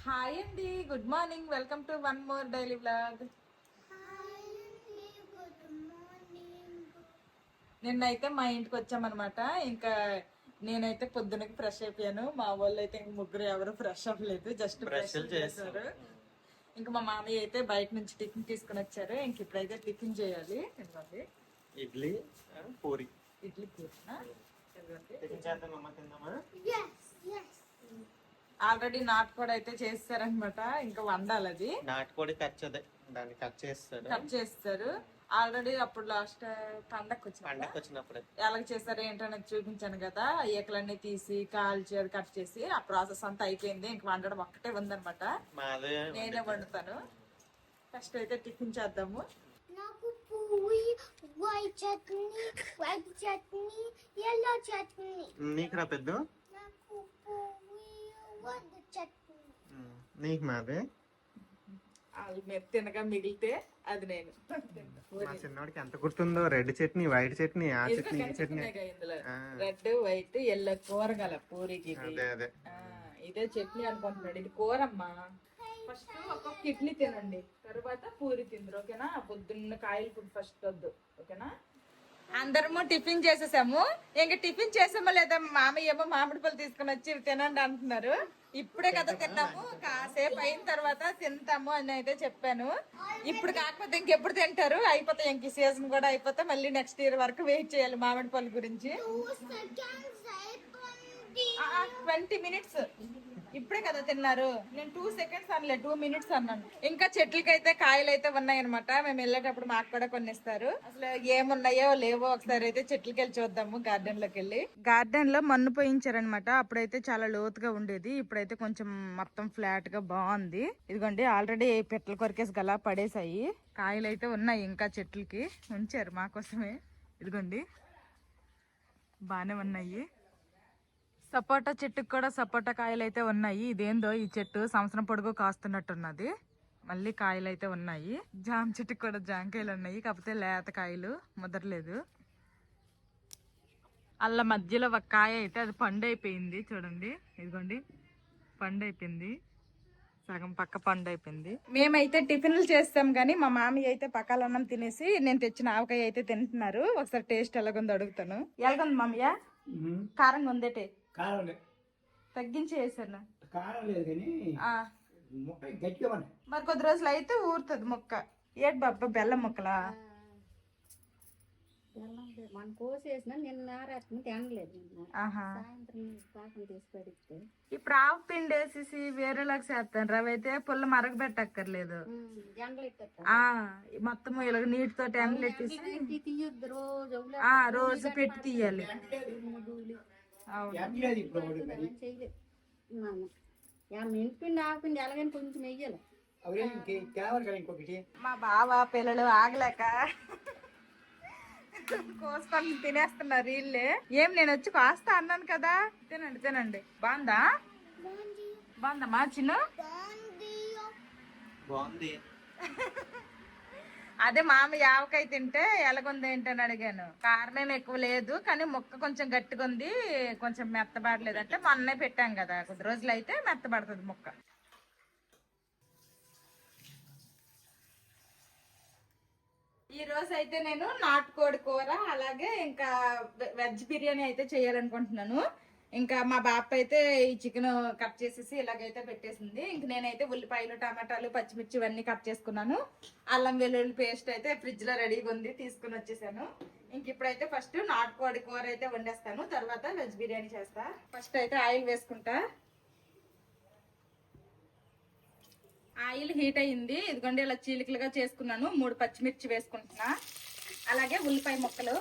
Hi అండి, good morning. Welcome to one more daily vlog. నిన్నైతే మా ఇంటికి వచ్చామన్నమాట. ఇంకా నేనైతే పొద్దునకి ఫ్రెష్ అయిపోయాను. మా వాళ్ళు అయితే ఇంక ముగ్గురు ఎవరు ఫ్రెష్ అవ్వలేదు, జస్ట్ బ్రష్ చేశారు. ఇంకా మా మామయ్య అయితే బయట నుంచి టిఫిన్ తీసుకుని వచ్చారు. ఇంక ఇప్పుడైతే టిఫిన్ చేయాలి. ఎందుకండి ఇడ్లీ పూరి. ఇడ్లీ పూరినా? ఆల్రెడీ నాటుకోడి అయితే చేస్తారనమాట. ఇంకా వండాలి. అది నాటుకోడి దాన్ని కట్ చేస్తారు. ఆల్రెడీ అప్పుడు లాస్ట్ పండగ వచ్చినప్పుడు ఎలాగ చేస్తారు ఏంటనేది చూపించాను కదా. ఈకలన్నీ తీసి కాల్చి అది కట్ చేసి ఆ ప్రాసెస్ అంతా అయిపోయింది. ఇంక వండడం ఒక్కటే ఉందనమాట. నేనే వండుతాను. ఫస్ట్ అయితే టిఫిన్ చేద్దాము. నాకు puri, white chutney, red chutney, yellow chutney. నీకు రా పెద్ద. నాకు పూరి, రెడ్ చట్నీ. నీకు మాదే. వాళ్ళు మీరు తినగా మిగిలితే అది నేను మా చిన్నవాడికి ఎంత గుర్తుందో, రెడ్ చట్నీ, వైట్ చట్నీ, ఆ చట్నీ, ఈ చట్నీ. రెడ్ వైట్ ఎల్లో కూరగల పూరికి ఇదే చట్నీ అనుకుంటున్నాడు. ఇది కూరమ్మా. ఫస్ట్ ఒక్కొక్క ఇడ్లీ తినండి, తర్వాత పూరి తిందరు. ఓకేనా? పొద్దున్న కాయలు ఫుడ్ ఫస్ట్ వద్దు. ఓకేనా? అందరము టిఫిన్ చేసేసాము. ఇంకా టిఫిన్ చేసామో లేదా మామయ్య ఏమో మామిడి పళ్ళు తీసుకుని వచ్చి తినండి అంటున్నారు. ఇప్పుడే కదా తిన్నాము, కాసేపు అయిన తర్వాత తింటాము అని అయితే చెప్పాను. ఇప్పుడు కాకపోతే ఇంకెప్పుడు తింటారు? అయిపోతే ఇంక సీజన్ కూడా అయిపోతే మళ్ళీ నెక్స్ట్ ఇయర్ వరకు వెయిట్ చేయాలి మామిడి పళ్ళు గురించి. 20 minutes. ఇప్పుడే కదా తిన్నారు. నేను 2 seconds అనలే, 2 minutes అన్నాను. ఇంకా చెట్లకైతే కాయలు అయితే ఉన్నాయి అనమాట. మేము వెళ్ళేటప్పుడు మాకు కూడా కొన్ని ఇస్తారు. అసలు ఏమున్నాయో లేవో ఒకసారి అయితే చెట్లకి వెళ్ళి చూద్దాము. గార్డెన్ లోకి వెళ్ళి, గార్డెన్ లో మన్ను పోయించారనమాట. అప్పుడైతే చాలా లోతుగా ఉండేది, ఇప్పుడైతే కొంచెం మొత్తం ఫ్లాట్ గా బాగుంది. ఇదిగోండి ఆల్రెడీ పెట్టల కొరికేసి గలా పడేసాయి. కాయలు అయితే ఉన్నాయి ఇంకా చెట్లకి ఉంచారు మాకోసమే. ఇదిగోండి బానే ఉన్నాయి. సపోటా చెట్టుకు కూడా సపోటా కాయలు అయితే ఉన్నాయి. ఇదేందో ఈ చెట్టు సంవత్సరం పొడుగు కాస్తున్నట్టున్నది. మళ్ళీ కాయలు అయితే ఉన్నాయి. జామ చెట్టుకు కూడా జామకాయలు ఉన్నాయి, కాకపోతే లేత కాయలు ముదరలేదు. అల్ల మధ్యలో ఒక కాయ అయితే అది పండు అయిపోయింది. చూడండి ఇదిగోండి పండు అయిపోయింది, సగం పక్క పండు అయిపోయింది. మేమైతే టిఫిన్లు చేస్తాం కానీ మా మామయ్య అయితే పకాలన్నం తినేసి నేను తెచ్చిన ఆవకాయ అయితే తింటున్నారు. ఒకసారి టేస్ట్ ఎలాగుందో అడుగుతాను. ఎలాగుంది మామయ్య? కారంగా ఉందేటే? తగ్గించి వేసాను. మరి కొద్ది రోజులు అయితే ఊరుతుంది మొక్క. ఏటి బాబా బెల్లం మొక్కలా? మనం కోసేసిన నిన్న తినలేదు. ఇప్పుడు ఆవు పిండి వేసేసి వేరేలాగా చేస్తాను. రవి అయితే పుల్ల మరగబెట్టక్కర్లేదు, మొత్తం ఇలాగ నీటితో ఎండలెట్టేసి రోజు పెట్టి తీయాలి. మెంతిపిండి ఆపిండి ఎలాగని కొంచెం వెయ్యాలి. మా బావ పిల్లలు ఆగలేక కోసుకొని తినేస్తున్నారు వీళ్ళే. ఏం నేను వచ్చి కాస్తా అన్నాను కదా. తినండి తినండి. బాగుందా? బాగుందమ్మా చిన్న? బాగుంది. అదే మామయ్య ఆవకాయ తింటే ఎలాగుంది ఏంటని అడిగాను. కారణం ఎక్కువ లేదు కానీ మొక్క కొంచెం గట్టిగా ఉంది, కొంచెం మెత్తబడలేదు. అంటే మొన్నే పెట్టాం కదా, కొద్ది రోజులు అయితే మెత్తబడుతుంది మొక్క. ఈ రోజు అయితే నేను నాటుకోడి కూర అలాగే ఇంకా వెజ్ బిర్యానీ అయితే చేయాలనుకుంటున్నాను. ఇంకా మా బాప అయితే ఈ చికెన్ కట్ చేసేసి ఇలాగైతే పెట్టేసింది. ఇంక నేనైతే ఉల్లిపాయలు, టమాటాలు, పచ్చిమిర్చి ఇవన్నీ కట్ చేసుకున్నాను. అల్లం వెల్లుల్లి పేస్ట్ అయితే ఫ్రిడ్జ్ లో రెడీగా ఉంది, తీసుకుని వచ్చేసాను. ఇంక ఇప్పుడైతే ఫస్ట్ నాటుకోడి కూర అయితే వండేస్తాను, తర్వాత వెజ్ బిర్యానీ చేస్తా. ఫస్ట్ అయితే ఆయిల్ వేసుకుంటా. ఆయిల్ హీట్ అయ్యింది. ఇదిగోండి ఇలా చీలికలుగా చేసుకున్నాను. 3 పచ్చిమిర్చి వేసుకుంటున్నా, అలాగే ఉల్లిపాయ ముక్కలు.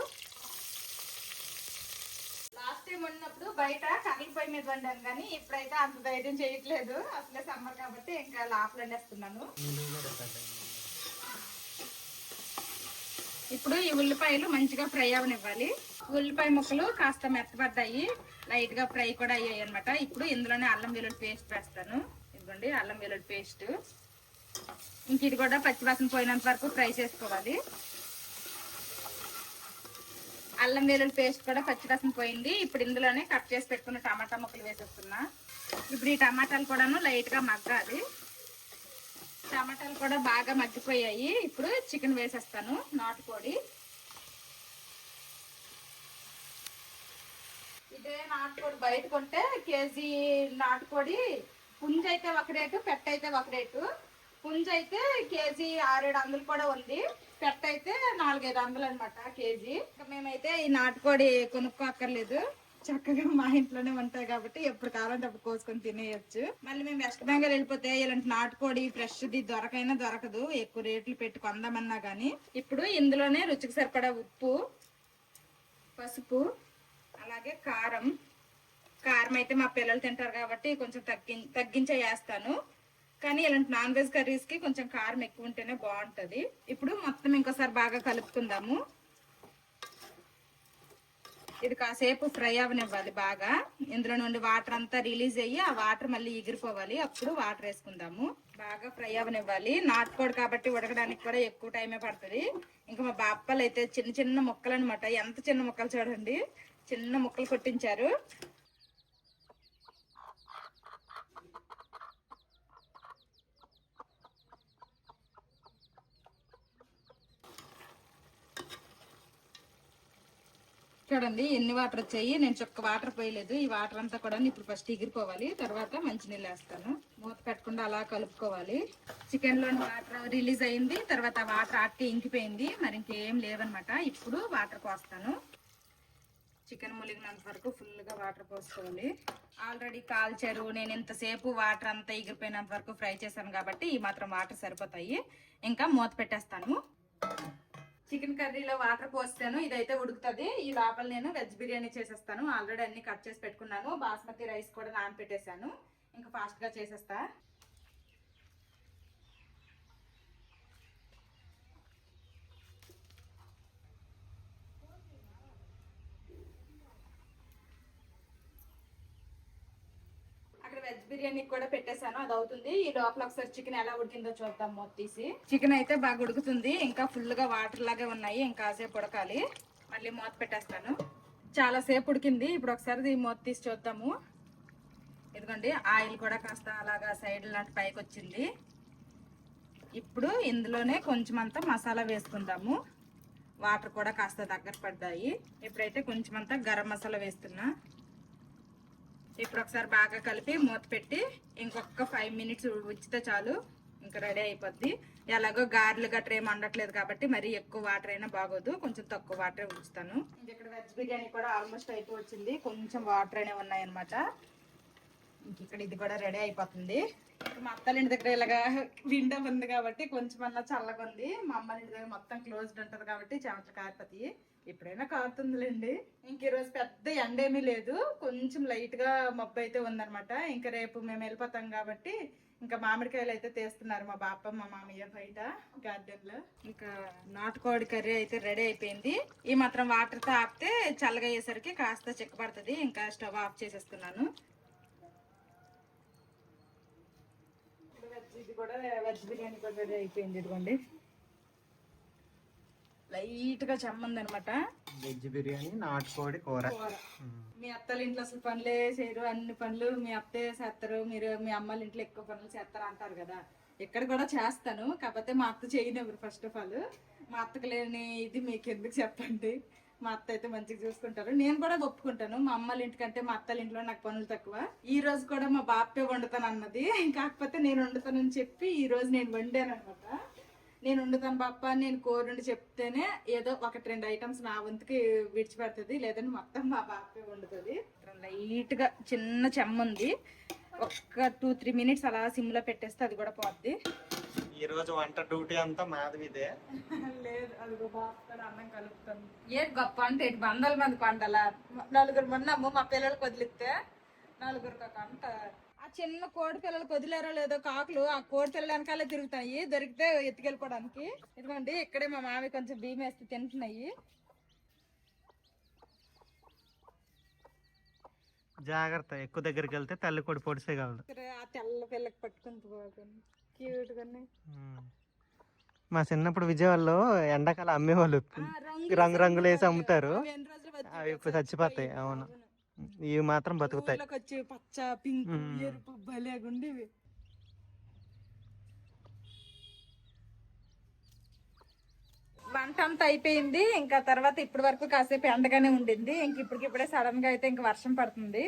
లాస్ట్ టైం వండినప్పుడు బయట కర్రల పొయ్యి మీద వండాను కానీ ఇప్పుడైతే అంత ధైర్యం చేయట్లేదు. అసలే సమ్మర్ కాబట్టి ఇంకా లోపల వండేస్తున్నాను. ఇప్పుడు ఈ ఉల్లిపాయలు మంచిగా ఫ్రై అవనివ్వాలి. ఉల్లిపాయ ముక్కలు కాస్త మెత్తబడ్డాయి, లైట్ గా ఫ్రై కూడా అయ్యాయి అనమాట. ఇప్పుడు ఇందులోనే అల్లం వెల్లుల్లి పేస్ట్ వేస్తాను. ఇదిగోండి అల్లం వెల్లుల్లి పేస్ట్. ఇంక ఇది కూడా పచ్చివాసన పోయినంత వరకు ఫ్రై చేసుకోవాలి. అల్లం వెల్లుల్లి పేస్ట్ కూడా పచ్చివాసన పోయింది. ఇప్పుడు ఇందులోనే కట్ చేసి పెట్టుకున్న టమాటా ముక్కలు వేసేస్తున్నా. ఇప్పుడు ఈ టమాటాలు కూడాను లైట్ గా మగ్గాలి. టమాటాలు కూడా బాగా మగ్గిపోయాయి. ఇప్పుడు చికెన్ వేసేస్తాను. నాటుకోడి, ఇదే నాటుకోడి బయట కొంటే కేజీ నాటుకోడి పుంజ అయితే ఒక రేటు, పెట్ట అయితే ఒక రేటు. పుంజ అయితే కేజీ 600-700 కూడా ఉంది, పెట్ట అయితే 400-500 అనమాట కేజీ. ఇంకా మేమైతే ఈ నాటుకోడి కొనుక్కోక్కర్లేదు, చక్కగా మా ఇంట్లోనే ఉంటాయి కాబట్టి ఎప్పుడు కావాలంటే అప్పుడు కోసుకొని తినేయచ్చు. మళ్ళీ మేము వెస్ట్ బెంగాల్ వెళ్ళిపోతే ఇలాంటి నాటుకోడి ఫ్రెష్ది దొరకైనా దొరకదు, ఎక్కువ రేట్లు పెట్టి కొందామన్నా గానీ. ఇప్పుడు ఇందులోనే రుచికి సరిపడా ఉప్పు, పసుపు, అలాగే కారం. కారం అయితే మా పిల్లలు తింటారు కాబట్టి కొంచెం తగ్గించే వేస్తాను, కానీ ఇలాంటి నాన్ వెజ్ కర్రీస్ కి కొంచెం కారం ఎక్కువ ఉంటేనే బాగుంటది. ఇప్పుడు మొత్తం ఇంకోసారి బాగా కలుపుకుందాము. ఇది కాసేపు ఫ్రై అవనివ్వాలి బాగా. ఇందులో నుండి వాటర్ అంతా రిలీజ్ అయ్యి ఆ వాటర్ మళ్ళీ ఎగిరిపోవాలి, అప్పుడు వాటర్ వేసుకుందాము. బాగా ఫ్రై అవనివ్వాలి. నాటుకోడి కాబట్టి ఉడకడానికి కూడా ఎక్కువ టైమే పడుతుంది. ఇంకా మా బాప్పలు అయితే చిన్న చిన్న ముక్కలు అనమాట, ఎంత చిన్న ముక్కలు చూడండి, చిన్న ముక్కలు కొట్టించారు. చూడండి ఎన్ని వాటర్ వచ్చాయి. నేను చుక్క వాటర్ పోయలేదు, ఈ వాటర్ అంతా కూడా ఇప్పుడు ఫస్ట్ ఎగిరిపోవాలి, తర్వాత మంచినీళ్ళు వేస్తాను. మూత పెట్టకుండా అలా కలుపుకోవాలి. చికెన్ లోని వాటర్ రిలీజ్ అయింది, తర్వాత వాటర్ ఆటి ఇంకిపోయింది, మరి ఇంకేం లేవన్నమాట. ఇప్పుడు వాటర్ పోస్తాను. చికెన్ ములిగినంత వరకు ఫుల్ గా వాటర్ పోసుకోవాలి. ఆల్రెడీ కాల్చారు, నేను ఇంతసేపు వాటర్ అంతా ఎగిరిపోయినంత వరకు ఫ్రై చేశాను కాబట్టి ఈ మాత్రం వాటర్ సరిపోతాయి. ఇంకా మూత పెట్టేస్తాను. చికెన్ కర్రీలో వాటర్ పోస్తాను, ఇదైతే ఉడుకుతుంది. ఈ లోపల నేను వెజ్ బిర్యానీ చేసేస్తాను. ఆల్రెడీ అన్ని కట్ చేసి పెట్టుకున్నాను, బాస్మతి రైస్ కూడా నానబెట్టేశాను. ఇంకా ఫాస్ట్ గా చేసేస్తా. వెజ్ బిర్యానీ కూడా పెట్టేశాను, అది అవుతుంది. ఈ లోపల ఒకసారి చికెన్ ఎలా ఉడికిందో చూద్దాం. మూత తీసి చికెన్ అయితే బాగా ఉడుకుతుంది, ఇంకా ఫుల్ గా వాటర్ లాగే ఉన్నాయి, ఇంకా కాసేపు ఉడకాలి. మళ్ళీ మూత పెట్టేస్తాను. చాలా సేపు ఉడికింది. ఇప్పుడు ఒకసారి మూత తీసి చూద్దాము. ఇదిగోండి ఆయిల్ కూడా కాస్త అలాగా సైడ్ లాంటి పైకి వచ్చింది. ఇప్పుడు ఇందులోనే కొంచెం అంతా మసాలా వేసుకుందాము. వాటర్ కూడా కాస్త దగ్గర పడ్డాయి. ఇప్పుడైతే కొంచెం అంతా గరం మసాలా వేస్తున్నా. ఇప్పుడు ఒకసారి బాగా కలిపి మూత పెట్టి ఇంకొక 5 మినిట్స్ ఉంచితే చాలు, ఇంకా రెడీ అయిపోద్ది. ఎలాగో గారెలు గట్రా ఏమి వండట్లేదు కాబట్టి మరి ఎక్కువ వాటర్ అయినా బాగోదు, కొంచెం తక్కువ వాటరే ఉంచుతాను. ఇక్కడ వెజ్ బిర్యానీ కూడా ఆల్మోస్ట్ అయిపోవచ్చింది, కొంచెం వాటర్ అయినా ఉన్నాయన్నమాట. ఇంక ఇక్కడ ఇది కూడా రెడీ అయిపోతుంది. మా అత్తల ఇంటి దగ్గర ఇలాగా విండో ఉంది కాబట్టి కొంచెం అన్నా చల్లగా ఉంది. మా అమ్మ ఇంటి దగ్గర మొత్తం క్లోజ్డ్ ఉంటది కాబట్టి చెమటలు కారిపోతాయి. ఇప్పుడైనా కారుతుందిలేండి. ఇంక ఈరోజు పెద్ద ఎండ ఏమీ లేదు, కొంచెం లైట్ గా మబ్బు అయితే ఉందనమాట. ఇంకా రేపు మేము వెళ్ళిపోతాం కాబట్టి ఇంకా మామిడికాయలు అయితే తీస్తున్నారు మా బాప మా మామయ్య బయట గార్డెన్ లో. ఇంకా నాటుకోడి కర్రీ అయితే రెడీ అయిపోయింది. ఈ మాత్రం వాటర్ తో ఆపితే చల్లగా అయ్యేసరికి కాస్త చిక్కబడుతుంది. ఇంకా స్టవ్ ఆఫ్ చేసేస్తున్నాను. ఇది కూడా వెజ్ బిర్యానీ కూడా రెడీ అయిపోయింది. ఇదిగోండి లైట్ గా చెమ్మంది అనమాట. వెజ్ బిర్యానీ, నాటుకోడి కూర. మీ అత్తల ఇంట్లో అసలు పనులే చేయరు, అన్ని పనులు మీ అత్తే చేస్తారు, మీరు మీ అమ్మల ఇంట్లో ఎక్కువ పనులు చేస్తారు అంటారు కదా. ఇక్కడ కూడా చేస్తాను, కాకపోతే మా అత్త చేయనివ్వరు. ఫస్ట్ ఆఫ్ ఆల్ మా అత్తకు లేని ఇది మీకు ఎందుకు చెప్పండి. మా అత్త అయితే మంచిగా చూసుకుంటారు, నేను కూడా ఒప్పుకుంటాను. మా అమ్మల ఇంటికంటే మా అత్తల ఇంట్లో నాకు పనులు తక్కువ. ఈ రోజు కూడా మా బాపే వండుతాను అన్నది, కాకపోతే నేను వండుతానని చెప్పి ఈ రోజు నేను వండాను అనమాట. నేను వండుతాను బాప్ప, నేను కూరండి చెప్తేనే ఏదో 1-2 ఐటమ్స్ నా వంతుకి విడిచిపెడుతుంది, లేదంటే మొత్తం మా బాపే వండుతుంది. లైట్ గా చిన్న చెమ్మ ఉంది, ఒక 2-3 మినిట్స్ అలా సిమ్ లో పెట్టేస్తే అది కూడా పోద్ది. ఈ రోజు వంట డ్యూటీ అంతా మాధవిదే. లేదు అది బాగా అన్నం కలుపుతాను. ఏ గొప్ప అంటే 100 మంది కొండలా 4 మొన్నమ్మ మా పిల్లలకు వదిలిస్తే 4 కంట. ఆ చిన్న కోడి పిల్లలకు వదిలేరో లేదో కాకులు ఆ కోడి పిల్లల వెనకాలే తిరుగుతాయి, దొరికితే ఎత్తుకెళ్ళిపోవడానికి. ఇదిగోండి ఇక్కడే మా మామి కొంచెం బియ్యం వేస్తే తింటున్నాయి. జాగ్రత్త, ఎక్కువ దగ్గరికి వెళ్తే తల్లి కొడి పొడిసే కావాలి. ఆ తెల్ల పిల్లకి పట్టుకుని క్యూట్ గా. మా చిన్నప్పుడు విజయవాడలో ఎండాకాలం అమ్మేవాళ్ళు, రంగురంగులు వేసి అమ్ముతారు, అవి ఇప్పుడు చచ్చిపోతాయి. అవును, ఇవి మాత్రం బతుకుతాయి. ఊర్లోకి వచ్చి పచ్చ పింక్ ఎరుపు భలేగుండేవి. వంట అంతా అయిపోయింది. ఇంకా తర్వాత ఇప్పటి వరకు కాసేపు ఎండగానే ఉండింది. ఇంక ఇప్పటికిప్పుడే సడన్ గా అయితే ఇంక వర్షం పడుతుంది.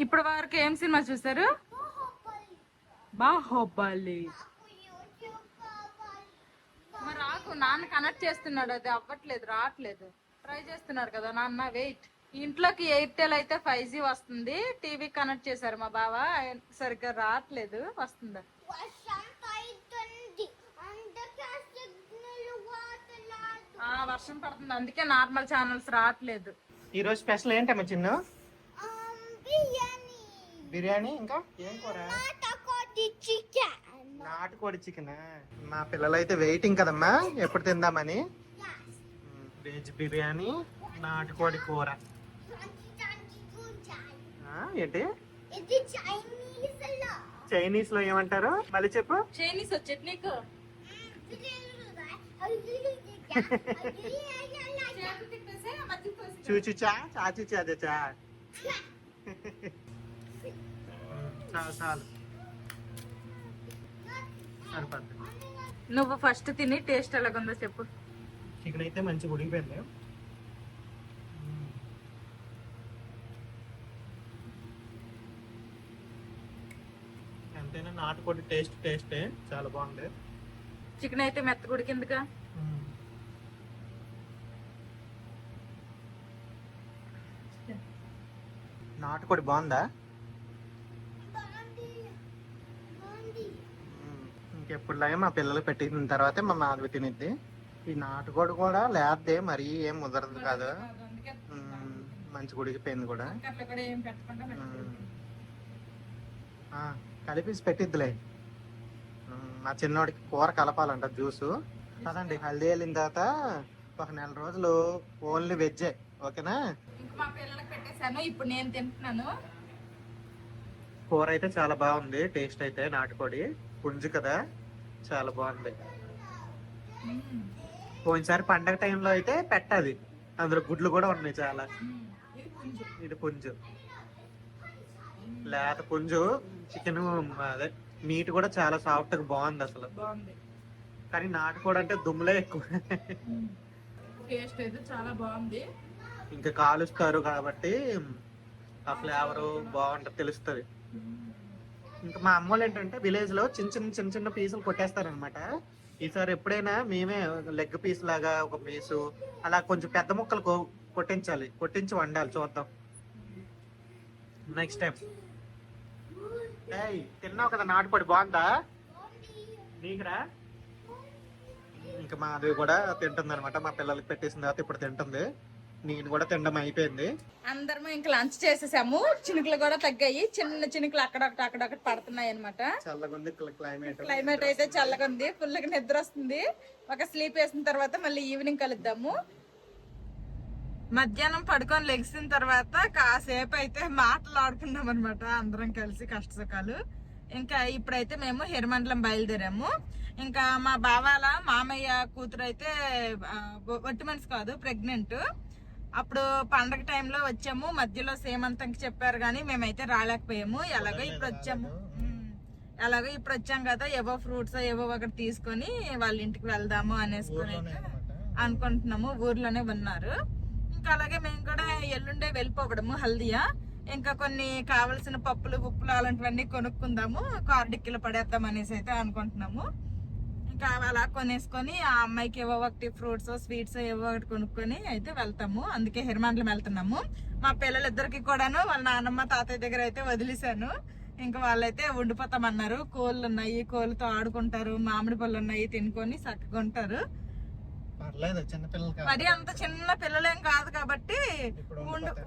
ఇప్పటి వరకు ఏం సినిమా చూసారు? బాహుబలి. మరి రాకు, నాన్న కనెక్ట్ చేస్తున్నాడు, అది అవ్వట్లేదు, రావట్లేదు. ట్రై చేస్తున్నారు కదా నాన్న. వెయిట్. ఇంట్లోకి ఎయిర్టెల్ అయితే 5G వస్తుంది, టీవీ కనెక్ట్ చేశారు మా బావ, సరిగ్గా రావట్లేదు. వస్తుందా? వర్షం పడుతుంది, అందుకే నార్మల్ ఛానల్స్ రావట్లేదు. ఈ రోజు స్పెషల్ ఏంటమ్మా చిన్న? బిర్యానీ. ఇంకా ఏం కూర? నాటుకోడి చికెన్. మా పిల్లలు అయితే వెయిటింగ్ కదమ్మా ఎప్పుడు తిందామని. వెజ్ బిర్యానీ, నాటుకోడి కూర. ఏంటి చైనీస్ లో ఏమంటారు మళ్ళీ చెప్పు? చైనీస్ వచ్చేది నీకు? చూచుచా చాచుచా అదే చా. చాలు చాలు సరిపోద్ది. నువ్వు ఫస్ట్ తిని టేస్ట్ ఎలాగుందో చెప్పు. చికెన్ అయితే మంచిగా ఉడికిపోయింది. ఎంతైనా నాటుకోడి టేస్టే చాలా బాగుంది. చికెన్ అయితే మెత్తగా ఉడికిందిగా. నాటుకోడి బాగుందా? ఇంకెప్పుడులాగే మా పిల్లలు పెట్టిన తర్వాతే మా మాధవి తినిద్ది. ఈ నాటుకోడి కూడా లేదే మరీ ఏం ముదరదు కాదు, మంచి ఉడికిపోయింది కూడా. కలిపేసి పెట్టిద్దిలే. మా చిన్నోడికి కూర కలపాలంట జ్యూసు. కదండి హల్దీ వెళ్ళిన తర్వాత ఒక 4 రోజులు ఓన్లీ వెజ్జే. ఓకేనా? మా పిల్లలకు పెట్టేశాను, ఇప్పుడు నేను తింటున్నాను. కూర అయితే చాలా బాగుంది, టేస్ట్ అయితే. నాటుకోడి పుంజు కదా, చాలా బాగుంది. పోయినసారి పండగ టైంలో అయితే పెట్టది, అందులో గుడ్లు కూడా ఉన్నాయి చాలా. ఇది పుంజు, లేత పుంజు. చికెన్ అదే మీట్ కూడా చాలా సాఫ్ట్ గా బాగుంది అసలు. కానీ నాటుకోడి అంటే దుమ్ములే ఎక్కువ. టేస్ట్ అయితే చాలా బాగుంది. ఇంకా కాలుస్తారు కాబట్టి ఆ ఫ్లేవర్ బాగుంటది, తెలుస్తుంది. ఇంకా మా అమ్మోళ్ళు ఏంటంటే విలేజ్ లో చిన్న చిన్న పీసులు కొట్టేస్తారనమాట. ఈసారి ఎప్పుడైనా మేమే లెగ్ పీస్ లాగా ఒక పీసు అలా కొంచెం పెద్ద ముక్కలు కొట్టించి వండాలి. చూద్దాం నెక్స్ట్ టైం. తిన్నావు కదా నాటుకోడి, బాగుందా నీకురా? ఇంకా మాది కూడా తింటుంది అనమాట. మా పిల్లలకి పెట్టేసిన తర్వాత ఇప్పుడు తింటుంది. నేను కూడా తినడం అయిపోయింది. అందరము ఇంకా లంచ్ చేసేసాము. చినుకులు కూడా తగ్గాయి, చిన్న చినుకులు అక్కడొకటి పడుతున్నాయి అనమాట. చల్లగుంది క్లైమేట్ అయితే చల్లగా ఉంది. ఫుల్ గా నిద్ర వస్తుంది. ఒక స్లీప్ వేసిన తర్వాత మళ్ళీ ఈవినింగ్ కలుద్దాము. మధ్యాహ్నం పడుకొని లెగిసిన తర్వాత కాసేపు అయితే మాట్లాడుకున్నాం అనమాట, అందరం కలిసి కష్టసుఖాలు. ఇంకా ఇప్పుడైతే మేము హిరమండలం బయలుదేరాము. ఇంకా మా బావాల మామయ్య కూతురు అయితే ఒట్టి మనిషి కాదు, ప్రెగ్నెంట్. అప్పుడు పండగ టైంలో వచ్చాము, మధ్యలో సేమంతంకి చెప్పారు కానీ మేమైతే రాలేకపోయాము. ఎలాగో ఇప్పుడు వచ్చాం కదా, ఏవో ఫ్రూట్స్ ఏవో ఒకటి తీసుకొని వాళ్ళ ఇంటికి వెళ్దాము అనేసుకొని అయితే అనుకుంటున్నాము. ఊర్లోనే ఉన్నారు. ఇంకా అలాగే మేము కూడా ఎల్లుండే వెళ్ళిపోవడము హల్దియా. ఇంకా కొన్ని కావలసిన పప్పులు ఉప్పులు అలాంటివన్నీ కొనుక్కుందాము, కారు డిక్కీలో పడేద్దాం అనేసి అయితే అనుకుంటున్నాము. ఇంకా అలా కొనేసుకొని ఆ అమ్మాయికి ఏవో ఒకటి ఫ్రూట్స్ స్వీట్స్ ఏవో ఒకటి కొనుక్కొని అయితే వెళ్తాము. అందుకే హిరమండలం వెళ్తున్నాము. మా పిల్లలిద్దరికి కూడాను వాళ్ళ నాన్నమ్మ తాతయ్య దగ్గర అయితే వదిలేశాను. ఇంకా వాళ్ళైతే ఉండిపోతామన్నారు. కోళ్ళు ఉన్నాయి, కోళ్ళతో ఆడుకుంటారు, మామిడి పళ్ళు ఉన్నాయి, తినుకొని చక్కగా ఉంటారు. మరి అంత చిన్న పిల్లలేం కాదు కాబట్టి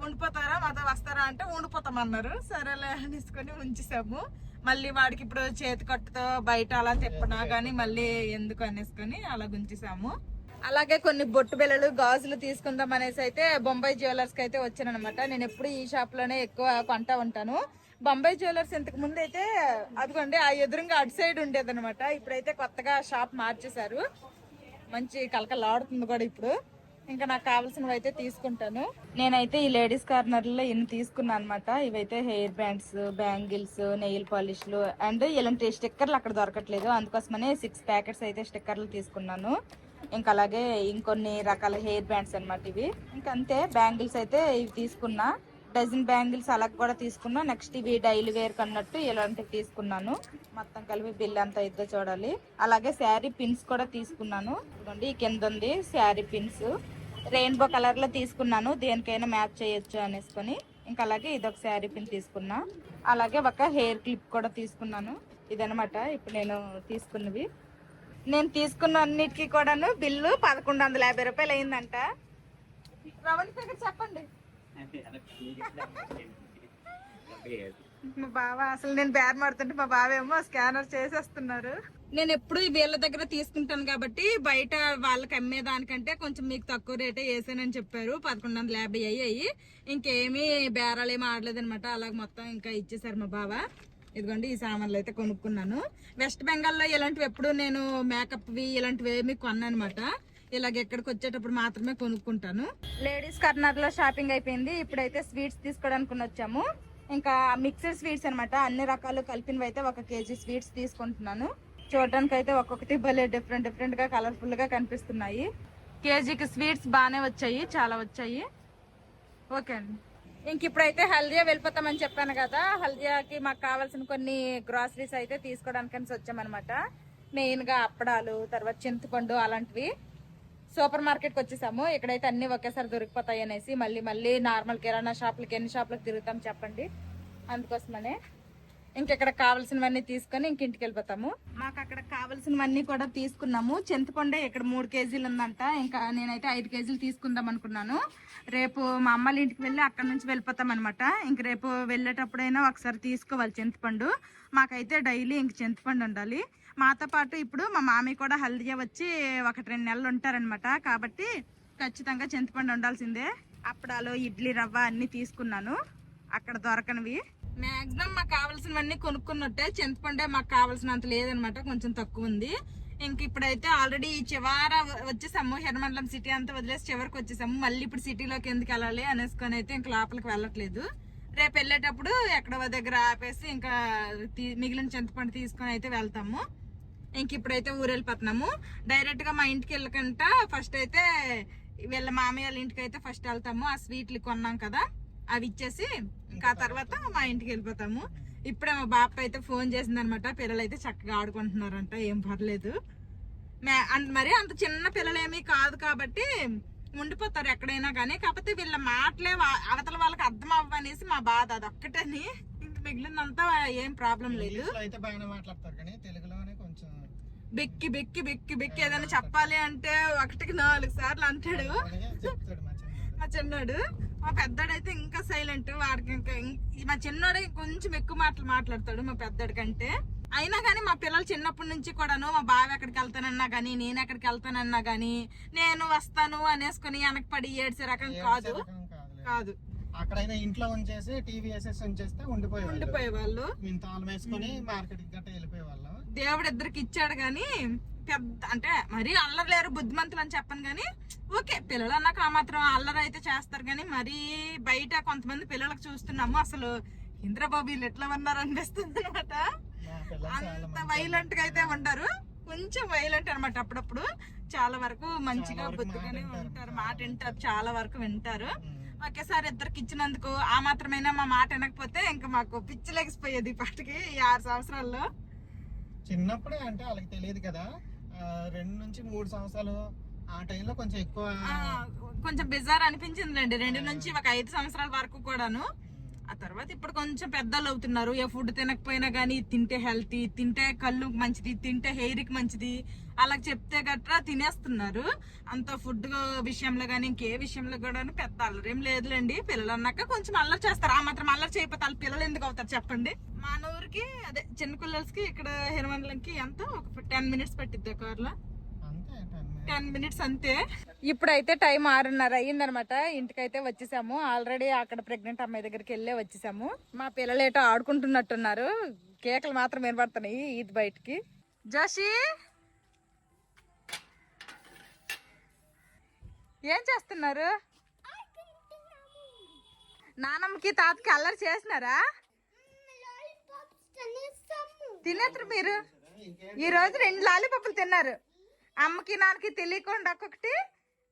ఉండిపోతారా మాతో వస్తారా అంటే ఉండిపోతామన్నారు. సరేలే అనేసుకొని ఉంచేసాము. మళ్ళీ వాడికి ఇప్పుడు చేతి కట్టుతో బయట అలా తిప్పనా గానీ మళ్ళీ ఎందుకు అనేసుకొని అలా ఉంచేసాము. అలాగే కొన్ని బొట్టు బిళ్ళలు గాజులు తీసుకుందాం అనేసి అయితే బొంబాయి జ్యువెలర్స్ కి అయితే వచ్చాను అనమాట. నేను ఎప్పుడు ఈ షాప్ లోనే ఎక్కువ కొంటా ఉంటాను. బొంబాయి జ్యువెలర్స్ ఇంతకు ముందు అయితే అదిగోండి ఆ ఎదురుగా అటు సైడ్ ఉండేదన్నమాట. ఇప్పుడైతే కొత్తగా షాప్ మార్చేశారు. మంచి కలకలాడుతుంది కూడా ఇప్పుడు. ఇంకా నాకు కావాల్సినవి అయితే తీసుకుంటాను. నేనైతే ఈ లేడీస్ కార్నర్ లో ఇన్ని తీసుకున్నాను అనమాట. ఇవైతే హెయిర్ బ్యాండ్స్, బ్యాంగిల్స్, నెయిల్ పాలిష్లు అండ్ ఇలాంటి స్టిక్కర్లు అక్కడ దొరకట్లేదు, అందుకోసమనే 6 ప్యాకెట్స్ అయితే స్టిక్కర్లు తీసుకున్నాను. ఇంకా అలాగే ఇంకొన్ని రకాల హెయిర్ బ్యాండ్స్ అనమాట ఇవి. ఇంకా అంతే. బ్యాంగిల్స్ అయితే ఇవి తీసుకున్నా, డజన్ బ్యాంగిల్స్ అలా కూడా తీసుకున్నా. నెక్స్ట్ ఇవి డైలీ వేర్ కన్నట్టు ఇలాంటివి తీసుకున్నాను. మొత్తం కలిపి బిల్ అంతా ఇద్దో చూడాలి. అలాగే శారీ పిన్స్ కూడా తీసుకున్నాను. ఇదిగోండి ఈ కింద ఉంది శారీ పిన్స్, రెయిన్బో కలర్ లో తీసుకున్నాను, దేనికైనా మ్యాచ్ చేయొచ్చు అనేసుకొని. ఇంకా అలాగే ఇదొక శారీ పిన్ తీసుకున్నా. అలాగే ఒక హెయిర్ క్లిప్ కూడా తీసుకున్నాను. ఇదనమాట ఇప్పుడు నేను తీసుకున్నవి. నేను తీసుకున్న అన్నిటికీ కూడాను బిల్లు 1150 రూపాయలు అయిందంట. రౌండ్ ఫిగర్ చెప్పండి. మా బావ అసలు నేను బేరం ఆడుతుంటే మా బావ ఏమో స్కానర్ చేసేస్తున్నారు. నేను ఎప్పుడు వీళ్ళ దగ్గర తీసుకుంటాను కాబట్టి బయట వాళ్ళకి అమ్మేదానికంటే కొంచెం మీకు తక్కువ రేటే వేసానని చెప్పారు. 1150 అయ్యాయి. ఇంకేమీ బేరాలు ఏమి ఆడలేదు అనమాట. అలాగ మొత్తం ఇంకా ఇచ్చేసారు మా బావ. ఇదిగోండి ఈ సామాన్లు అయితే కొనుక్కున్నాను. వెస్ట్ బెంగాల్లో ఇలాంటివి ఎప్పుడు నేను మేకప్వి ఇలాంటివి ఏమి కొన్నాను అనమాట. ఇలాగ ఎక్కడికి వచ్చేటప్పుడు మాత్రమే కొనుక్కుంటాను. లేడీస్ కార్నర్ లో షాపింగ్ అయిపోయింది. ఇప్పుడైతే స్వీట్స్ తీసుకోవడానికి వచ్చాము. ఇంకా మిక్స్డ్ స్వీట్స్ అనమాట. అన్ని రకాలు కలిపినవి అయితే 1 కేజీ స్వీట్స్ తీసుకుంటున్నాను. చూడడానికి అయితే ఒక్కొక్కటి భలే డిఫరెంట్ గా కలర్ఫుల్ గా కనిపిస్తున్నాయి. కేజీకి స్వీట్స్ బాగానే వచ్చాయి, చాలా వచ్చాయి. ఓకే అండి. ఇంక ఇప్పుడైతే హల్దియా వెళ్ళిపోతామని చెప్పాను కదా. హల్దియాకి మాకు కావాల్సిన కొన్ని గ్రాసరీస్ అయితే తీసుకోవడానికి వచ్చామన్నమాట. మెయిన్ గా అప్పడాలు, తర్వాత చింతపండు అలాంటివి. సూపర్ మార్కెట్ కి వచ్చేసాము. ఇక్కడైతే అన్ని ఒకేసారి దొరికిపోతాయి అనేసి మళ్ళీ నార్మల్ కిరాణా షాపులకి ఎన్ని షాపులకు తిరుగుతాం చెప్పండి. అందుకోసమనే ఇంకెక్కడ కావాల్సినవన్నీ తీసుకొని ఇంటికి వెళ్ళిపోతాము. మాకు అక్కడ కావాల్సినవన్నీ కూడా తీసుకున్నాము. చింతపండు ఇక్కడ 3 కేజీలు ఉందంట. ఇంకా నేనైతే 5 కేజీలు తీసుకుందాం అనుకున్నాను. రేపు మా అమ్మాళ్ళ ఇంటికి వెళ్ళి అక్కడ నుంచి వెళ్ళిపోతాం అనమాట. ఇంక రేపు వెళ్ళేటప్పుడైనా ఒకసారి తీసుకోవాలి చింతపండు. మాకైతే డైలీ ఇంక చింతపండు ఉండాలి. మాతో పాటు ఇప్పుడు మా మామయ్య కూడా హల్దియా వచ్చి 1-2 నెలలు ఉంటారనమాట. కాబట్టి ఖచ్చితంగా చింతపండు ఉండాల్సిందే. అప్పడాలు, ఇడ్లీ రవ్వ అన్ని తీసుకున్నాను. అక్కడ దొరకనివి మాక్సిమం మాకు కావాల్సినవన్నీ కొనుక్కున్నట్టే. చింతపండే మాకు కావాల్సినంత లేదనమాట, కొంచెం తక్కువ ఉంది. ఇంక ఇప్పుడైతే ఆల్రెడీ చివర వచ్చేసాము. హెర్మండలం సిటీ అంతా వదిలేసి చివరికి వచ్చేసాము. మళ్ళీ ఇప్పుడు సిటీలోకి ఎందుకు వెళ్ళాలి అనేసుకొని అయితే ఇంక లోపలికి వెళ్ళట్లేదు. రేపు వెళ్ళేటప్పుడు ఎక్కడో దగ్గర ఆపేసి ఇంకా మిగిలిన చింతపండు తీసుకొని అయితే వెళ్తాము. ఇంక ఇప్పుడైతే ఊరు వెళ్ళిపోతున్నాము. డైరెక్ట్ గా మా ఇంటికి వెళ్ళకుండా ఫస్ట్ అయితే వీళ్ళ మామయ్య వాళ్ళ ఇంటికి అయితే ఫస్ట్ వెళ్తాము. ఆ స్వీట్లు కొన్నాం కదా అవి ఇచ్చేసి ఇంకా తర్వాత మా ఇంటికి వెళ్ళిపోతాము. ఇప్పుడే మా బాప అయితే ఫోన్ చేసింది అనమాట. పిల్లలు అయితే చక్కగా ఆడుకుంటున్నారంట, ఏం పర్లేదు. మరి అంత చిన్న పిల్లలేమీ కాదు కాబట్టి ఉండిపోతారు ఎక్కడైనా కానీ. కాకపోతే వీళ్ళ మాటలే అవతల వాళ్ళకి అర్థం అవ్వనేసి మా బాధ, అది ఒక్కటని. ఇంక మిగిలినంతా ఏం ప్రాబ్లం లేదు. బెక్కి బెక్కి బెక్కి బెక్కి ఏదైనా చెప్పాలి అంటే 1కి 4 సార్లు అంటాడు మా చిన్నోడు. మా పెద్దోడైతే ఇంకా సైలెంట్. వాడికి ఇంకా మా చిన్నోడే కొంచెం ఎక్కువ మాటలు మాట్లాడతాడు మా పెద్దోడి కంటే. అయినా కానీ మా పిల్లలు చిన్నప్పటి నుంచి కూడాను మా బావ ఎక్కడికి వెళ్తానన్నా గానీ, నేను ఎక్కడికి వెళ్తానన్నా గానీ, నేను వస్తాను అనేసుకుని వెనకపడి ఏడ్చే రకం కాదు. అక్కడైనా ఇంట్లో ఉంచేసి టీవీ వేసేసి ఉంచేస్తే ఉండిపోయేవాళ్ళు. దేవుడు ఇద్దరికి ఇచ్చాడు గాని పెద్ద అంటే మరీ అల్లరి లేరు, బుద్ధిమంతులు అని చెప్పను గానీ ఓకే, పిల్లలు అన్నాక ఆ మాత్రం అల్లరి అయితే చేస్తారు. కానీ మరీ బయట కొంతమంది పిల్లలకు చూస్తున్నాము, అసలు ఇంద్రబాబు వీళ్ళు ఎట్లా ఉన్నారు అనిపిస్తుంది అనమాట. అంత వైలెంట్ గా అయితే ఉండరు, కొంచెం వైలెంట్ అనమాట. అప్పుడప్పుడు చాలా వరకు మంచిగా బుద్ధిగానే ఉంటారు, మాట వింటారు, చాలా వరకు వింటారు. ఒకేసారి ఇద్దరికి ఇచ్చినందుకు ఆ మాత్రమైనా మా మాట వినకపోతే ఇంకా మాకు పిచ్చి లెగిసిపోయేది పాటికి. 6 సంవత్సరాల్లో చిన్నప్పుడే అంటే వాళ్ళకి తెలియదు కదా, 2 నుంచి 3 సంవత్సరాలు ఆ టైంలో కొంచెం ఎక్కువ కొంచెం బిజార్ అనిపించిందిలేండి. 2 నుంచి ఒక 5 సంవత్సరాల వరకు కూడాను. ఆ తర్వాత ఇప్పుడు కొంచెం పెద్దలు అవుతున్నారు. ఏ ఫుడ్ తినకపోయినా కానీ తింటే హెల్తీ, తింటే కళ్ళు మంచిది, తింటే హెయిర్ కి మంచిది అలా చెప్తే గట్రా తినేస్తున్నారు. అంత ఫుడ్ విషయంలో కానీ ఇంకే విషయంలో కూడా పెద్ద అల్లరేం లేదులేండి. పిల్లలు అన్నాక కొంచెం అల్లరి చేస్తారు. ఆ మాత్రం అల్లరి చేయకపోతే వాళ్ళ పిల్లలు ఎందుకు అవుతారు చెప్పండి. మా ఊరికి అదే చిన్న పిల్లలకి ఇక్కడ హెర్మండలంకి ఎంత ఒక 10 minutes పట్టిద్ది కార్లో. 10 మినిట్స్ అంతే. ఇప్పుడైతే టైం 6:30 అయ్యిందనమాట. ఇంటికైతే వచ్చేసాము. ఆల్రెడీ అక్కడ ప్రెగ్నెంట్ అమ్మాయి దగ్గరికి వెళ్ళే వచ్చేసాము. మా పిల్లలు ఏటో ఆడుకుంటున్నట్టున్నారు. కేకలు మాత్రం వినపడుతున్నాయి ఇది బయటికి. జోషి ఏం చేస్తున్నారు? నానమ్మకి తాతకి అల్లరి చేసినారా? తినేత్రు మీరు. ఈ రోజు 2 లాలీపాపులు తిన్నారు. అమ్మకి నాన్నకి తెలియకుండా ఒక్కొక్కటి,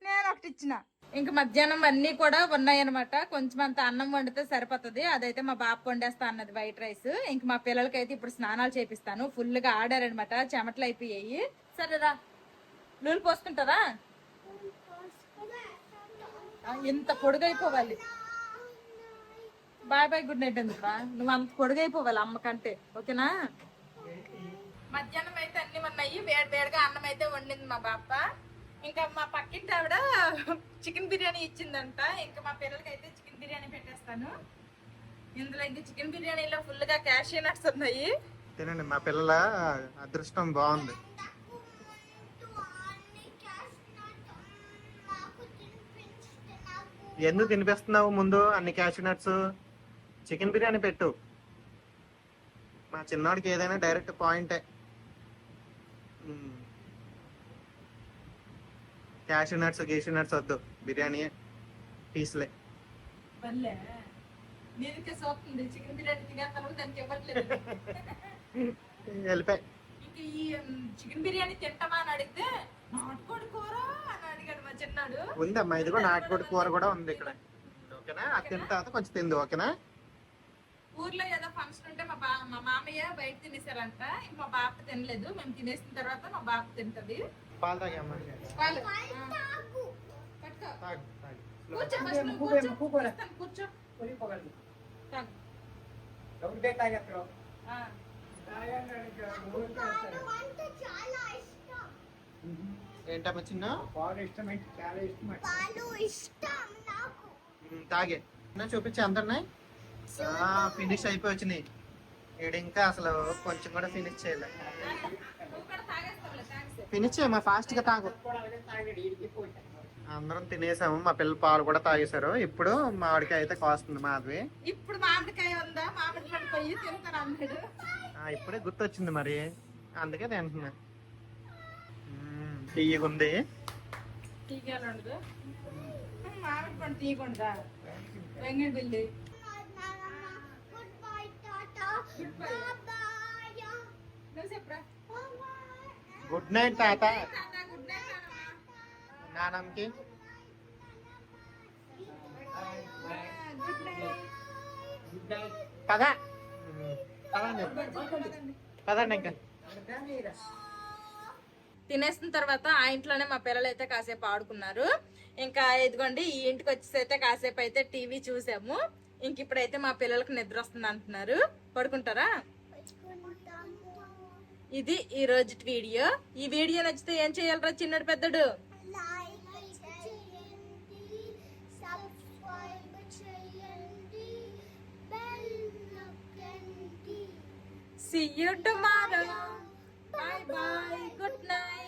నేను ఒకటి ఇచ్చిన. ఇంక మధ్యాహ్నం అన్ని కూడా ఉన్నాయన్నమాట. కొంచెం అంత అన్నం వండితే సరిపోతుంది. అదైతే మా బాబు వండేస్తా అన్నది వైట్ రైస్. ఇంక మా పిల్లలకైతే ఇప్పుడు స్నానాలు చేపిస్తాను. ఫుల్ గా ఆడారనమాట, చెమటలు అయిపోయాయి. సరేరా నూనె పోసుకుంటారా? ఇంత పొడుగైపోవాలి. Bye bye, good night. ఎందుకురా నువ్వు అంత పొడుగైపోవాలి అమ్మకంటే, ఓకేనా? మధ్యాహ్నం అయితే అన్ని ఉన్నాయి. వేడిగా అన్నం అయితే వండింది మా బాప. ఇంకా మా పక్కింటి ఆవిడ చికెన్ బిర్యానీ ఇచ్చిందంట. ఇంకా మా పిల్లలకి అయితే చికెన్ బిర్యానీ పెట్టేస్తాను. ఇందులో ఇంకా చికెన్ బిర్యానీలో ఫుల్ గా క్యాషియూ నట్స్ ఉన్నాయి. తినండి, మా పిల్లల అదృష్టం బాగుంది. ఎందుకు తినిపిస్తున్నావు ముందు అన్ని క్యాషూ నట్స్? చికెన్ బిర్యానీ పెట్టు. మా చిన్నవాడికి ఏదైనా డైరెక్ట్ పాయింటే. క్యాషూ నట్స్ గీషూ నట్స్ వద్దు, బిర్యానీ పీస్లే. చికెన్ బిర్యానీ తినేస్తాను, దానికి ఇవ్వట్లేదు. వెళ్ళిపోయి ఇంకా ఈ చికెన్ బిర్యానీ తింటామా అని అడిగితే నాటుకోడి కూర అని అడిగాడు మా చిన్నాడు. ఉందమ్మా, ఇది కూడా నాటుకోడి కూర కూడా ఉంది ఇక్కడ, ఓకేనా? అది తిన్న తర్వాత కొంచెం తింది, ఓకేనా? ఊర్లో ఏదో ఫంక్షన్ ఉంటే మా మామయ్య బయట తినేసారంట. ఇంక మా బాబు తినలేదు. మేము తినేసిన తర్వాత మా బాబు తింటది. పాలు తాగమ్మా. పాలు. పట్టుకో. కూర్చో ఫస్ట్ నువ్వు కూర్చో. ఇస్తాను, కూర్చో. తాగు. ఆ. ఏంటమ్మా చిన్న? పాలు ఇష్టం నాకు. తాగే చూపించి అందరున్నాయి. ఫినిష్ అయిపోయి వచ్చినాయి. ఈడు ఇంకా అసలు కొంచెం కూడా ఫినిష్ చేయలేదు. నువ్వు కూడా తాగేస్తావులే, తాగేసే. ఫినిష్ చేయమ్మా, ఫాస్ట్ గా తాగు. అందరం తినేసాము. మా పిల్లలు పాలు కూడా తాగేశారు. ఇప్పుడు మామిడికాయ అయితే కాస్తుంది మాధవి. ఇప్పుడు మామిడికాయ ఉందా? మామిడి పండు పోయి తింటారు అన్నాడు. ఇప్పుడే గుర్తొచ్చింది మరి, అందుకే తింటున్నా. తీయగుంది. తీగలు ఉండదు. మామిడి పండు తీయకుండా వెంగడి బిల్లి. గుడ్ నైట్ తాత. గుడ్ నైట్ నానమ్మకి పద పదండి ఇంకా. తినేసిన తర్వాత ఆ ఇంట్లోనే మా పిల్లలు అయితే కాసేపు ఆడుకున్నారు. ఇంకా ఇదిగోండి ఈ ఇంటికి వచ్చేసి అయితే కాసేపు అయితే టీవీ చూసాము. ఇంక ఇప్పుడైతే మా పిల్లలకు నిద్ర వస్తుంది అంటున్నారు. పడుకుంటారా? ఇది ఈ రోజు వీడియో. ఈ వీడియో నచ్చితే ఏం చేయాలరా చిన్నడు పెద్దడు? See you tomorrow. Bye bye. Good night.